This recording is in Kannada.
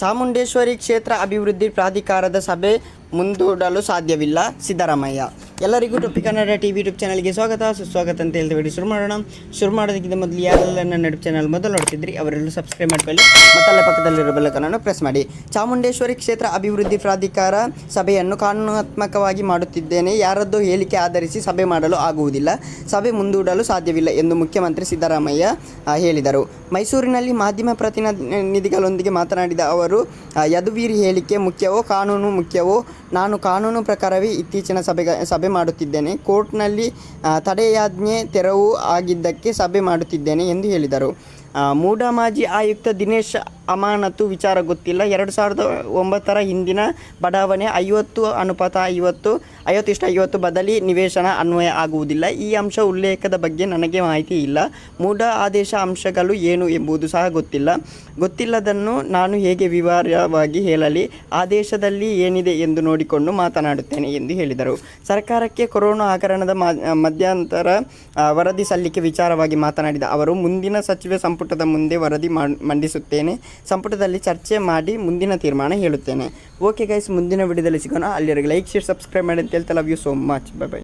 ಚಾಮುಂಡೇಶ್ವರಿ ಕ್ಷೇತ್ರ ಅಭಿವೃದ್ಧಿ ಪ್ರಾಧಿಕಾರದ ಸಭೆ ಮುಂದೂಡಲು ಸಾಧ್ಯವಿಲ್ಲ, ಸಿದ್ದರಾಮಯ್ಯ. ಎಲ್ಲರಿಗೂ ಟೊಪ್ಪಿ ಕನ್ನಡ ಟಿವಿ ಯೂಟ್ಯೂಬ್ ಚಾನಲ್ಗೆ ಸ್ವಾಗತ ಸುಸ್ವಾಗತ ಅಂತ ಹೇಳ್ತೀವಿ. ಶುರು ಮಾಡೋದಕ್ಕಿಂತ ಮೊದಲು ಯಾರೆಲ್ಲ ನನ್ನ ಯೂಟ್ಯೂಬ್ ಚಾನಲ್ ಮೊದಲು ನೋಡ್ತಿದ್ರಿ ಅವರೆಲ್ಲರೂ ಸಬ್ಸ್ಕ್ರೈಬ್ ಮಾಡ್ಕೊಳ್ಳಿ ಮತ್ತು ಅಲ್ಲೇ ಪಕ್ಕದಲ್ಲಿರೋ ಬೆಲ್ಲೈಕನ್ ಪ್ರೆಸ್ ಮಾಡಿ. ಚಾಮುಂಡೇಶ್ವರಿ ಕ್ಷೇತ್ರ ಅಭಿವೃದ್ಧಿ ಪ್ರಾಧಿಕಾರ ಸಭೆಯನ್ನು ಕಾನೂನಾತ್ಮಕವಾಗಿ ಮಾಡುತ್ತಿದ್ದೇನೆ. ಯಾರದ್ದೋ ಹೇಳಿಕೆ ಆಧರಿಸಿ ಸಭೆ ಮಾಡಲು ಆಗುವುದಿಲ್ಲ, ಸಭೆ ಮುಂದೂಡಲು ಸಾಧ್ಯವಿಲ್ಲ ಎಂದು ಮುಖ್ಯಮಂತ್ರಿ ಸಿದ್ದರಾಮಯ್ಯ ಹೇಳಿದರು. ಮೈಸೂರಿನಲ್ಲಿ ಮಾಧ್ಯಮ ಪ್ರತಿನಿಧಿಗಳೊಂದಿಗೆ ಮಾತನಾಡಿದ ಅವರು, ಯದುವೀರ್ ಹೇಳಿಕೆ ಮುಖ್ಯವೋ ಕಾನೂನು ಮುಖ್ಯವೋ? ನಾನು ಕಾನೂನು ಪ್ರಕಾರವೇ ಇತ್ತೀಚಿನ ಸಭೆ ಮಾಡುತ್ತಿದ್ದೇನೆ. ಕೋರ್ಟ್ನಲ್ಲಿ ತಡೆಯಾಜ್ಞೆ ತೆರವು ಆಗಿದ್ದಕ್ಕೆ ಸಭೆ ಮಾಡುತ್ತಿದ್ದೇನೆ ಎಂದು ಹೇಳಿದರು. ಮೂಡಾ ಮಾಜಿ ಆಯುಕ್ತ ದಿನೇಶ್ ಅಮಾನತು ವಿಚಾರ ಗೊತ್ತಿಲ್ಲ. 2009 ಹಿಂದಿನ ಬಡಾವಣೆ 50:50 ಬದಲಿ ನಿವೇಶನ ಅನ್ವಯ ಆಗುವುದಿಲ್ಲ. ಈ ಅಂಶ ಉಲ್ಲೇಖದ ಬಗ್ಗೆ ನನಗೆ ಮಾಹಿತಿ ಇಲ್ಲ. ಮೂಡಾ ಆದೇಶ ಅಂಶಗಳು ಏನು ಎಂಬುದು ಸಹ ಗೊತ್ತಿಲ್ಲದನ್ನು ನಾನು ಹೇಗೆ ವಿವರವಾಗಿ ಹೇಳಲಿ? ಆದೇಶದಲ್ಲಿ ಏನಿದೆ ಎಂದು ನೋಡಿಕೊಂಡು ಮಾತನಾಡುತ್ತೇನೆ ಎಂದು ಹೇಳಿದರು. ಸರ್ಕಾರಕ್ಕೆ ಕೊರೋನಾ ಹಗರಣದ ಮಧ್ಯಂತರ ವರದಿ ಸಲ್ಲಿಕೆ ವಿಚಾರವಾಗಿ ಮಾತನಾಡಿದ ಅವರು, ಮುಂದಿನ ಸಚಿವ ಸಂಪುಟದ ಮುಂದೆ ವರದಿ ಮಂಡಿಸುತ್ತೇನೆ. ಸಂಪುಟದಲ್ಲಿ ಚರ್ಚೆ ಮಾಡಿ ಮುಂದಿನ ತೀರ್ಮಾನ ಹೇಳುತ್ತೇನೆ. ಓಕೆ ಗೈಸ್, ಮುಂದಿನ ವಿಡಿಯೋದಲ್ಲಿ ಸಿಗೋಣ. ಅಲ್ಲಿವರೆಗೆ ಲೈಕ್, ಶೇರ್, ಸಬ್ಸ್ಕ್ರೈಬ್ ಮಾಡಿ ಅಂತ ಹೇಳ್ತಾ love you so much. Bye by.